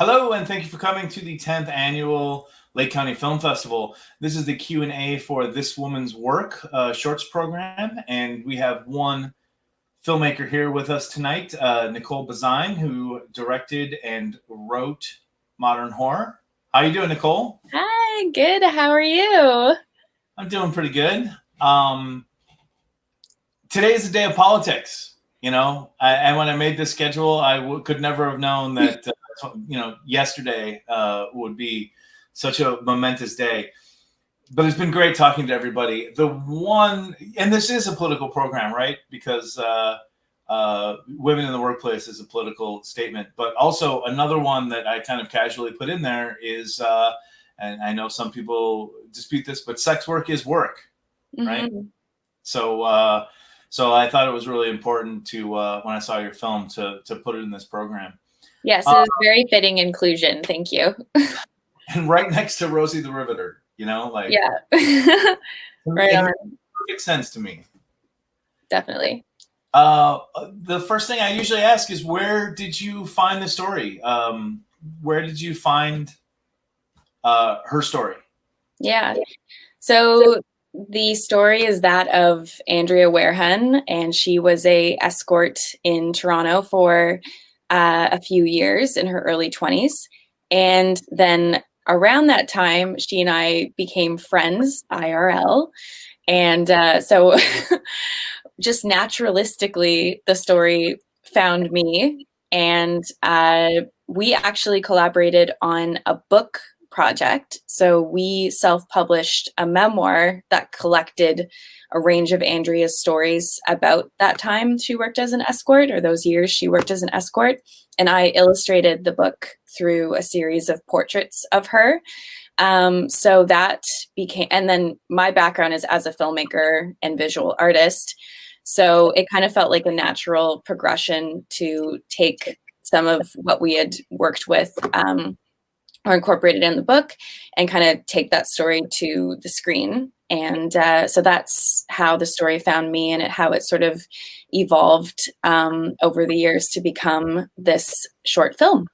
Hello, and thank you for coming to the 10th annual Lake County Film Festival. This is the Q&A for This Woman's Work shorts program, and we have one filmmaker here with us tonight, Nicole Bazine, who directed and wrote Modern Horror. How you doing, Nicole? Hi, good. How are you? I'm doing pretty good. Today is the day of politics. And when I made this schedule, could never have known that yesterday would be such a momentous day. But it's been great talking to everybody. And this is a political program, right? Because women in the workplace is a political statement. But also another one that I kind of casually put in there is, and I know some people dispute this, but sex work is work, right? Mm-hmm. So I thought it was really important to, when I saw your film, to put it in this program. Yes, it was very fitting inclusion. Thank you. And right next to Rosie the Riveter, Yeah. Right it on. makes perfect sense to me. Definitely. The first thing I usually ask is, where did you find the story? Where did you find her story? Yeah. So the story is that of Andrea Warehun, and she was a escort in Toronto for a few years in her early 20s. And then around that time, she and I became friends IRL. And so just naturalistically, the story found me. And we actually collaborated on a book project. So we self-published a memoir that collected a range of Andrea's stories about that time she worked as an escort, or those years she worked as an escort. And I illustrated the book through a series of portraits of her. So that became, and then my background is as a filmmaker and visual artist. So it kind of felt like a natural progression to take some of what we had worked with or incorporated in the book and kind of take that story to the screen. And so that's how the story found me, and how it sort of evolved over the years to become this short film.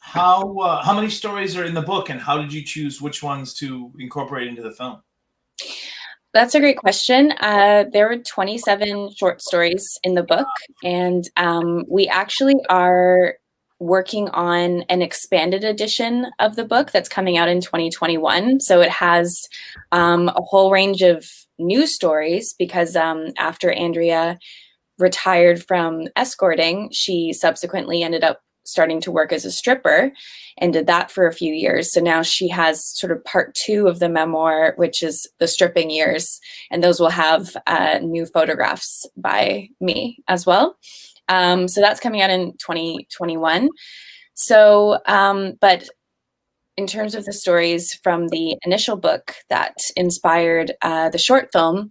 How many stories are in the book, and how did you choose which ones to incorporate into the film? That's a great question. There were 27 short stories in the book, and we actually are working on an expanded edition of the book that's coming out in 2021. So it has a whole range of new stories because after Andrea retired from escorting, she subsequently ended up starting to work as a stripper and did that for a few years. So now she has sort of part 2 of the memoir, which is the stripping years. And those will have new photographs by me as well. So that's coming out in 2021. So, but in terms of the stories from the initial book that inspired the short film,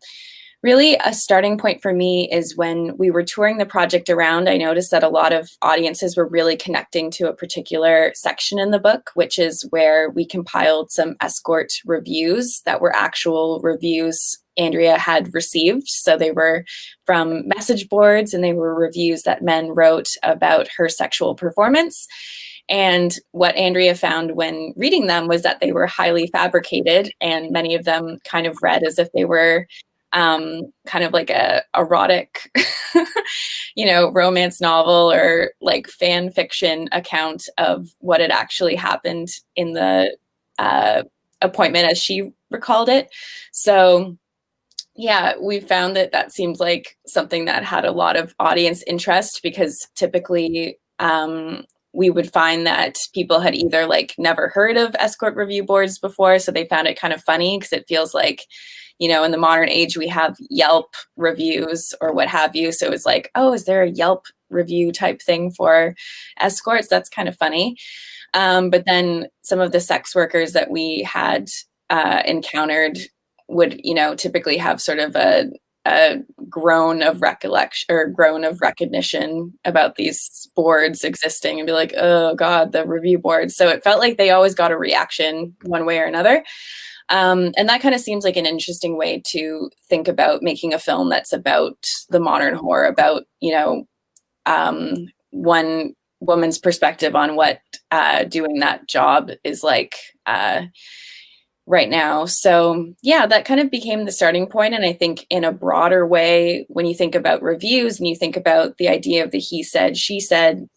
really a starting point for me is when we were touring the project around, I noticed that a lot of audiences were really connecting to a particular section in the book, which is where we compiled some escort reviews that were actual reviews Andrea had received. So they were from message boards, and they were reviews that men wrote about her sexual performance. And what Andrea found when reading them was that they were highly fabricated, and many of them kind of read as if they were kind of like a erotic, romance novel or like fan fiction account of what had actually happened in the appointment, as she recalled it. So yeah, we found that seems like something that had a lot of audience interest, because typically we would find that people had either like never heard of escort review boards before, so they found it kind of funny because it feels like, in the modern age we have Yelp reviews or what have you. So it's like, oh, is there a Yelp review type thing for escorts? That's kind of funny. But then some of the sex workers that we had encountered would, typically have sort of a groan of recollection or groan of recognition about these boards existing, and be like, oh God, the review boards. So it felt like they always got a reaction one way or another. And that kind of seems like an interesting way to think about making a film that's about the modern horror, about, one woman's perspective on what doing that job is like right now. So yeah, that kind of became the starting point. And I think in a broader way, when you think about reviews and you think about the idea of the he said, she said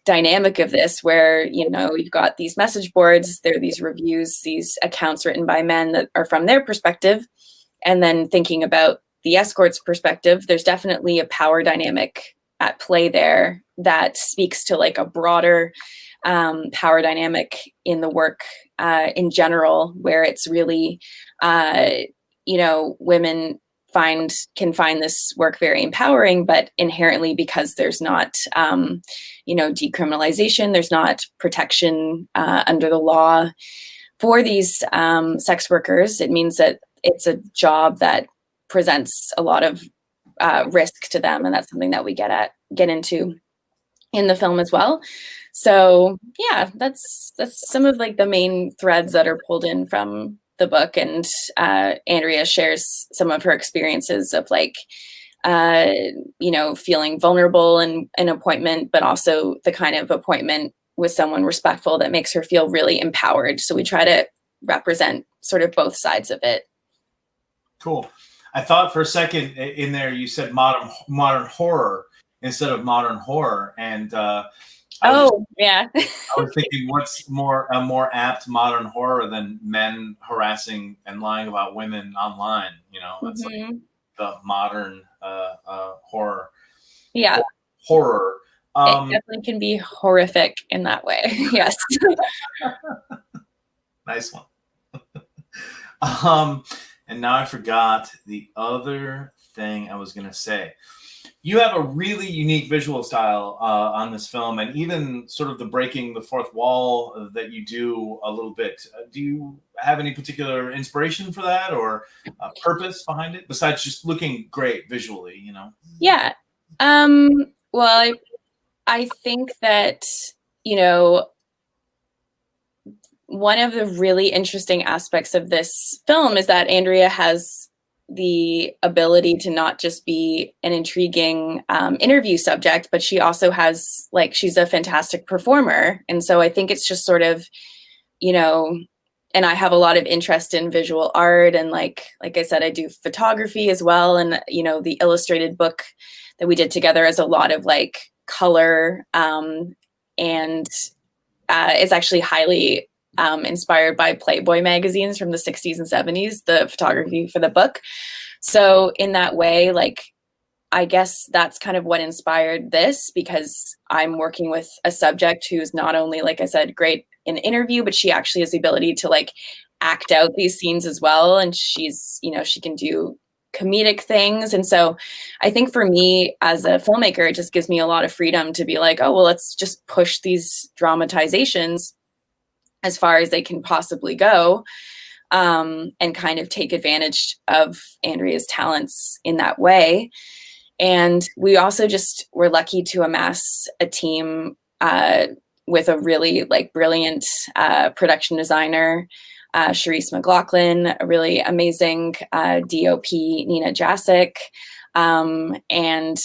dynamic of this, where, you know, you've got these message boards, there are these reviews, these accounts written by men that are from their perspective. And then thinking about the escort's perspective, there's definitely a power dynamic at play there that speaks to like a broader power dynamic in the work in general, where it's really, you know, women can find this work very empowering, but inherently, because there's not, you know, decriminalization, there's not protection under the law for these sex workers, it means that it's a job that presents a lot of risk to them, and that's something that we get into in the film as well. So yeah, that's some of like the main threads that are pulled in from the book. And Andrea shares some of her experiences of like, you know, feeling vulnerable in an appointment, but also the kind of appointment with someone respectful that makes her feel really empowered. So we try to represent sort of both sides of it. Cool. I thought for a second in there you said modern horror instead of modern horror, and yeah. I was thinking, what's a more apt modern horror than men harassing and lying about women online? You know, that's like the modern horror. Yeah. Horror. It definitely can be horrific in that way. Yes. Nice one. And now I forgot the other thing I was going to say. You have a really unique visual style on this film, and even sort of the breaking the fourth wall that you do a little bit. Do you have any particular inspiration for that, or purpose behind it, besides just looking great visually, you know? Yeah. Well, I think that, you know, one of the really interesting aspects of this film is that Andrea has the ability to not just be an intriguing interview subject, but she also has, like, she's a fantastic performer. And so I think it's just sort of, you know, and I have a lot of interest in visual art, and like I said, I do photography as well. And, you know, the illustrated book that we did together has a lot of like color, and it's actually highly inspired by Playboy magazines from the 60s and 70s, the photography for the book. So in that way, like, I guess that's kind of what inspired this, because I'm working with a subject who's not only, like I said, great in interview, but she actually has the ability to like act out these scenes as well. And she's, you know, she can do comedic things. And so I think for me as a filmmaker, it just gives me a lot of freedom to be like, oh, well, let's just push these dramatizations as far as they can possibly go, and kind of take advantage of Andrea's talents in that way. And we also just were lucky to amass a team with a really like brilliant production designer, Charisse McLaughlin, a really amazing DOP, Nina Jasic. And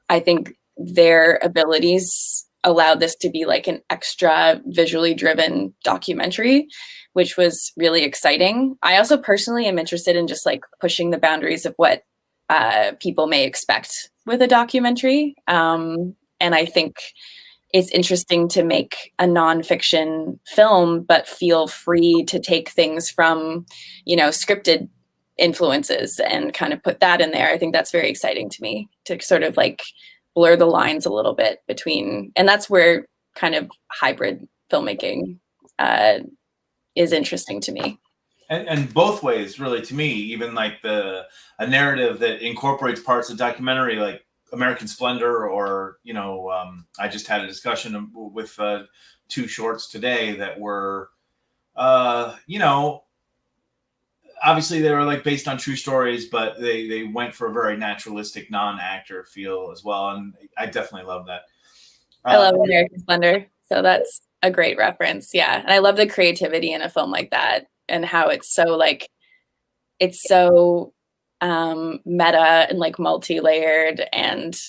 I think their abilities allowed this to be like an extra visually driven documentary, which was really exciting. I also personally am interested in just like pushing the boundaries of what people may expect with a documentary. And I think it's interesting to make a nonfiction film, but feel free to take things from, you know, scripted influences and kind of put that in there. I think that's very exciting to me, to sort of like blur the lines a little bit between, and that's where kind of hybrid filmmaking is interesting to me. And both ways, really, to me, even like a narrative that incorporates parts of documentary, like American Splendor, or, you know, I just had a discussion with two shorts today that were, you know, obviously they were like based on true stories, but they went for a very naturalistic non-actor feel as well. And I definitely love that. I love American Splendor. So that's a great reference. Yeah. And I love the creativity in a film like that, and how it's so like, it's so meta and like multi-layered, and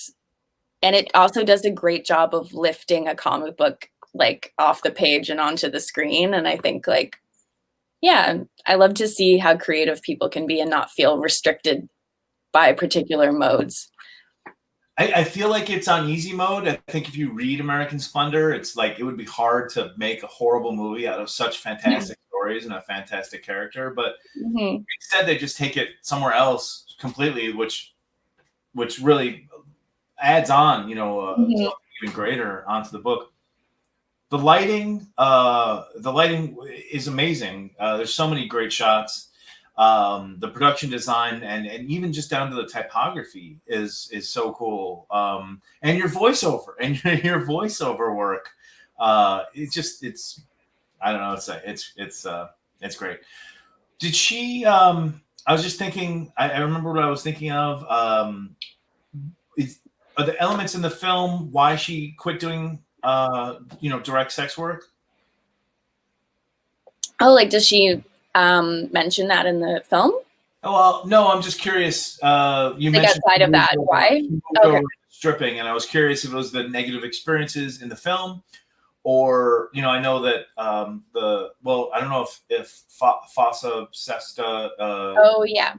and it also does a great job of lifting a comic book like off the page and onto the screen. And I think like, yeah, I love to see how creative people can be and not feel restricted by particular modes. I feel like it's on easy mode. I think if you read American Splendor, it's like it would be hard to make a horrible movie out of such fantastic stories and a fantastic character. But instead, they just take it somewhere else completely, which really adds on, something even greater onto the book. The lighting is amazing. There's so many great shots. The production design and even just down to the typography is so cool. And your voiceover and your voiceover work. It's I don't know. It's great. Did she? I was just thinking. I remember what I was thinking of. Are the elements in the film why she quit doing direct sex work? Oh, like does she mention that in the film? Oh, well, no, I'm just curious. You like mentioned outside of that, why? Okay. Stripping, and I was curious if it was the negative experiences in the film, or I know that I don't know if Fossa Sesta. Oh yeah.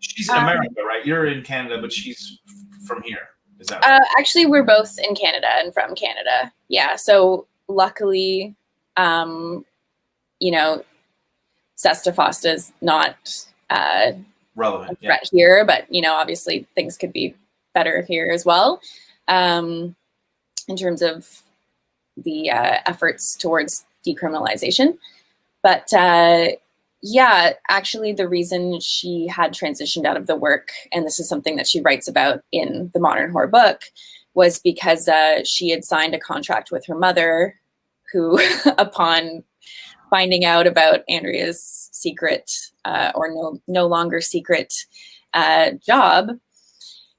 She's in America, right? You're in Canada, but she's from here. Is that right? Actually, we're both in Canada and from Canada. Yeah. So luckily, Sesta Fosta is not relevant a threat here, but obviously things could be better here as well, in terms of the efforts towards decriminalization. But yeah, actually, the reason she had transitioned out of the work, and this is something that she writes about in the Modern Horror book, was because she had signed a contract with her mother, who, upon finding out about Andrea's secret or no longer secret job,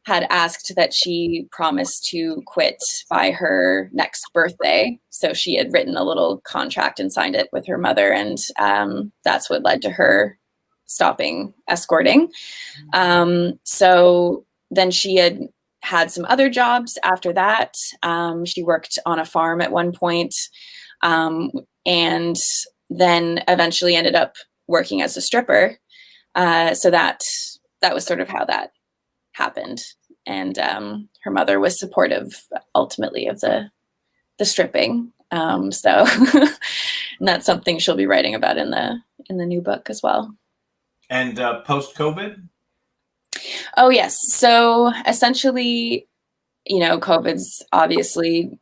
had asked that she promise to quit by her next birthday. So she had written a little contract and signed it with her mother, and that's what led to her stopping escorting. So then she had some other jobs after that. She worked on a farm at one point, and then eventually ended up working as a stripper. So that was sort of how that happened. And her mother was supportive ultimately of the stripping. So and that's something she'll be writing about in the new book as well. And post-COVID? Oh yes. So essentially, COVID's obviously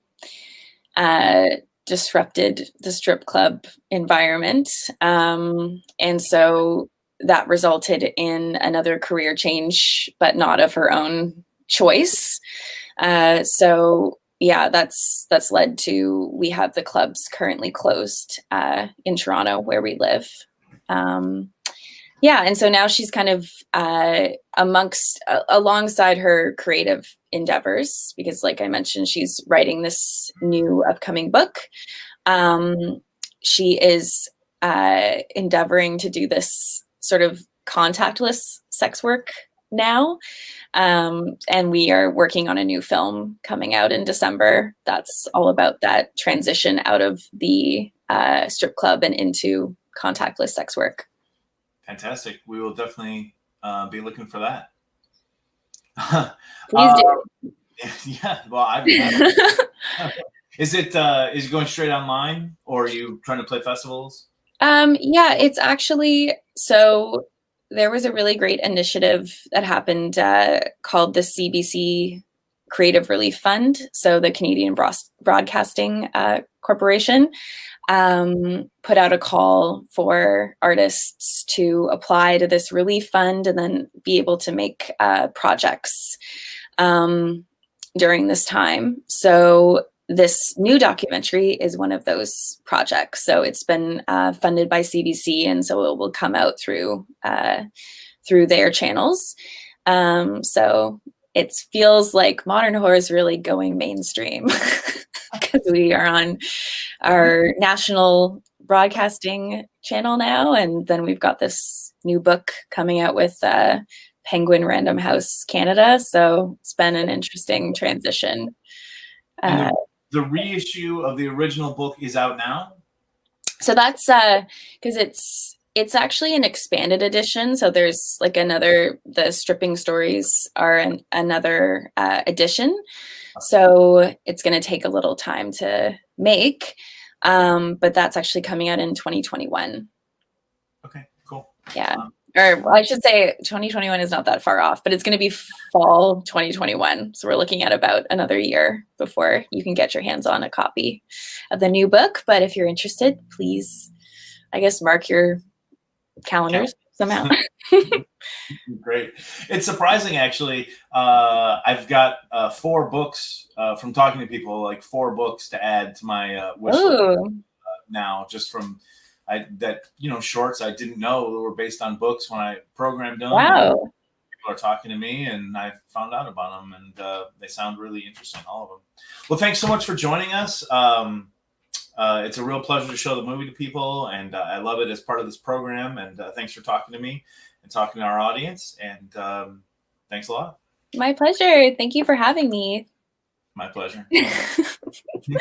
disrupted the strip club environment. And so that resulted in another career change, but not of her own choice. So yeah, that's led to, we have the clubs currently closed in Toronto where we live. Yeah, and so now she's kind of alongside her creative endeavors, because like I mentioned, she's writing this new upcoming book. She is endeavoring to do this sort of contactless sex work now. And we are working on a new film coming out in December that's all about that transition out of the strip club and into contactless sex work. Fantastic. We will definitely be looking for that. Please do. Yeah. Well, is it going straight online, or are you trying to play festivals? Yeah, it's actually, so there was a really great initiative that happened called the CBC Creative Relief Fund. So the Canadian Broadcasting Corporation put out a call for artists to apply to this relief fund and then be able to make projects during this time. So this new documentary is one of those projects. So it's been funded by CBC, and so it will come out through their channels. So it feels like modern horror is really going mainstream because we are on our national broadcasting channel now, and then we've got this new book coming out with Penguin Random House Canada. So it's been an interesting transition. And the reissue of the original book is out now? So that's because it's actually an expanded edition. So there's like the stripping stories are another edition. So it's going to take a little time to make, but that's actually coming out in 2021. Okay, cool. Yeah. Or well, I should say 2021 is not that far off, but it's going to be fall 2021. So we're looking at about another year before you can get your hands on a copy of the new book. But if you're interested, please, I guess, mark your calendars somehow. Great. It's surprising, actually. I've got 4 books from talking to people, like 4 books to add to my wish list now, just from shorts I didn't know were based on books when I programmed them. Wow. People are talking to me, and I found out about them, and they sound really interesting, all of them. Well, thanks so much for joining us. It's a real pleasure to show the movie to people, and I love it as part of this program. And thanks for talking to me and talking to our audience. And thanks a lot. My pleasure. Thank you for having me. My pleasure.